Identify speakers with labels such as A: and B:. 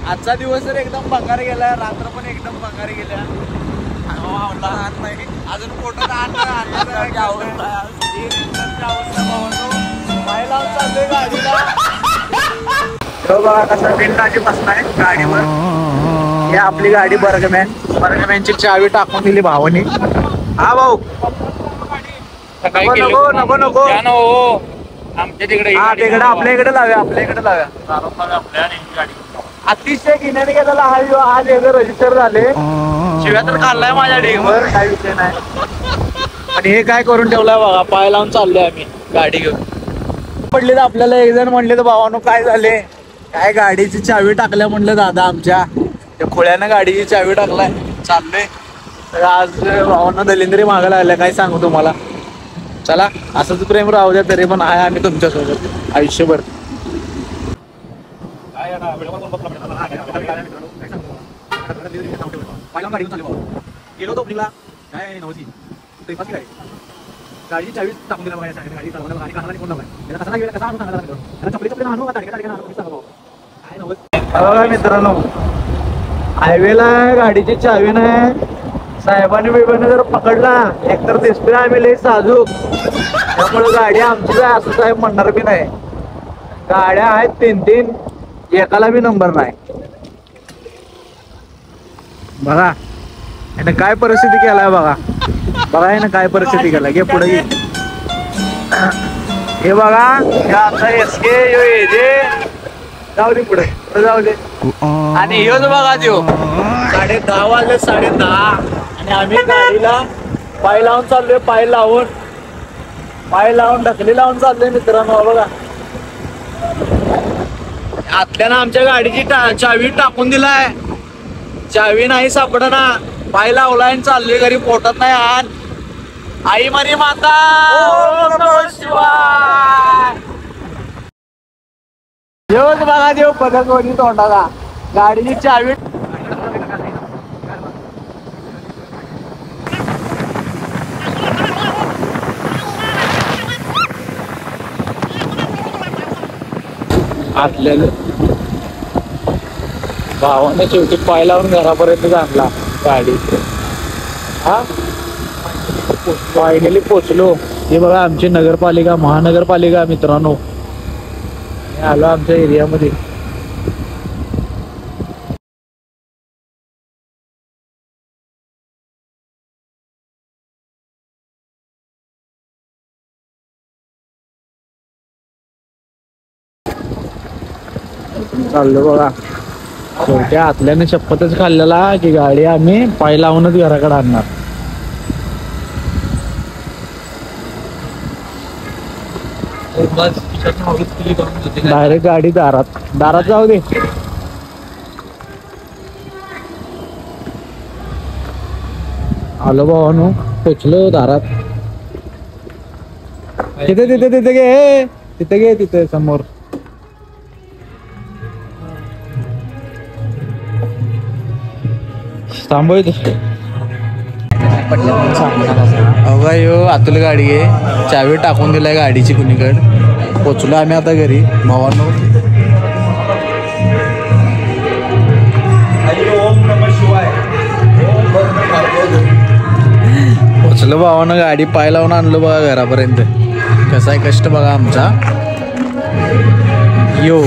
A: आजचा दिवस तर एकदम बंगार गेला, रात्र पण एकदम बंगार गेल्या. नाही अजून पोटात पाहिला चाललोय गाडीला. बघा कसा बिनकाजी बसलाय गाडीवर. ही आपली गाडी बर्गमॅनची चावी टाकून दिली भावानी. हा भाऊ नको नको नको आमच्या तिकडे. हा तिकडे आपल्या इकडे लाव्या, आपल्या इकडे लाव्या. अतिशय गिन्याने गेलेला हा वेगळं रजिस्टर झाले. शिव्या तर खाल्लाय माझ्या ढेगवर, काय विषय नाही. आणि हे काय करून ठेवलाय बघा, पाय लावून चाललोय आम्ही गाडी घेऊन. पडले तर आपल्याला एक जण म्हणले तर भावानो काय झाले, काय गाडीची चावी टाकल्या म्हणलं दादा आमच्या. त्या खोळ्यानं गाडीची चावी टाकलाय, चाललोय. तर आज भावांना दलिंद्री मागायला आल्या, काय सांगू तुम्हाला. चला असंच प्रेम राहू द्या, तरी पण आहे आम्ही तुमच्यासोबत आयुष्यभर. गेलो तो काय नव्हती गाडीची चावी टाकून दिला. गाडी गाडी कोण बघा मित्रांनो, हायवेला गाडीची चावी नाही. साहेबांनी बिबाने जर पकडला एकतर दिसतोय आम्ही लई साजूक, त्यामुळे गाडी आमची काय असं साहेब म्हणणार बी नाही. गाड्या आहेत 3-3, एकाला बी नंबर नाही. बघा याने काय परिस्थिती केलाय, बघा बघा याने काय परिस्थिती केलाय. घे पुढे घे. हे बघा आता एसके जाऊ दे, पुढे जाऊ दे. आणि ह्योच बघा त्यो 10:30 वाजले, 10:30. आणि आम्ही गाडीला पाय लावून चाललोय, पाय लावून ढकली लावून चाललोय मित्रांनो. बघा आतल्यानं आमच्या गाडीची चावी टाकून दिलाय. चावी नाही सापडना, पाय लावलाय आणि चाललोय घरी. पोटात नाही आण. आई मरी माता देवच बघा, देव पदक वणी तोंडाला. गाडीची चावी आतल्याला भावाने शेवटी पाय लावून घरापर्यंत आणला गाडी. हा फायनली पोचलो. हे बघा आमची नगरपालिका, महानगरपालिका मित्रांनो. आलो आमच्या एरियामध्ये. चाललो बघा, शेवटी आतल्याने शपथच खाल्लेला की गाडी आम्ही पाय लावूनच घराकडे आणणार. डायरेक्ट गाडी दारात जाऊ दे. आलो भावानो, पोचलो दारात. तिथे घे तिथे समोर. थांबोय अवघा यो आतुल गाडी आहे. चावी टाकून दिलाय गाडीची कुणीकडे. पोचलो आम्ही आता घरी भावानो. पोचलो भावानं, गाडी पाय लावून आणलो बघा घरापर्यंत. कसा आहे कष्ट बघा आमचा. यो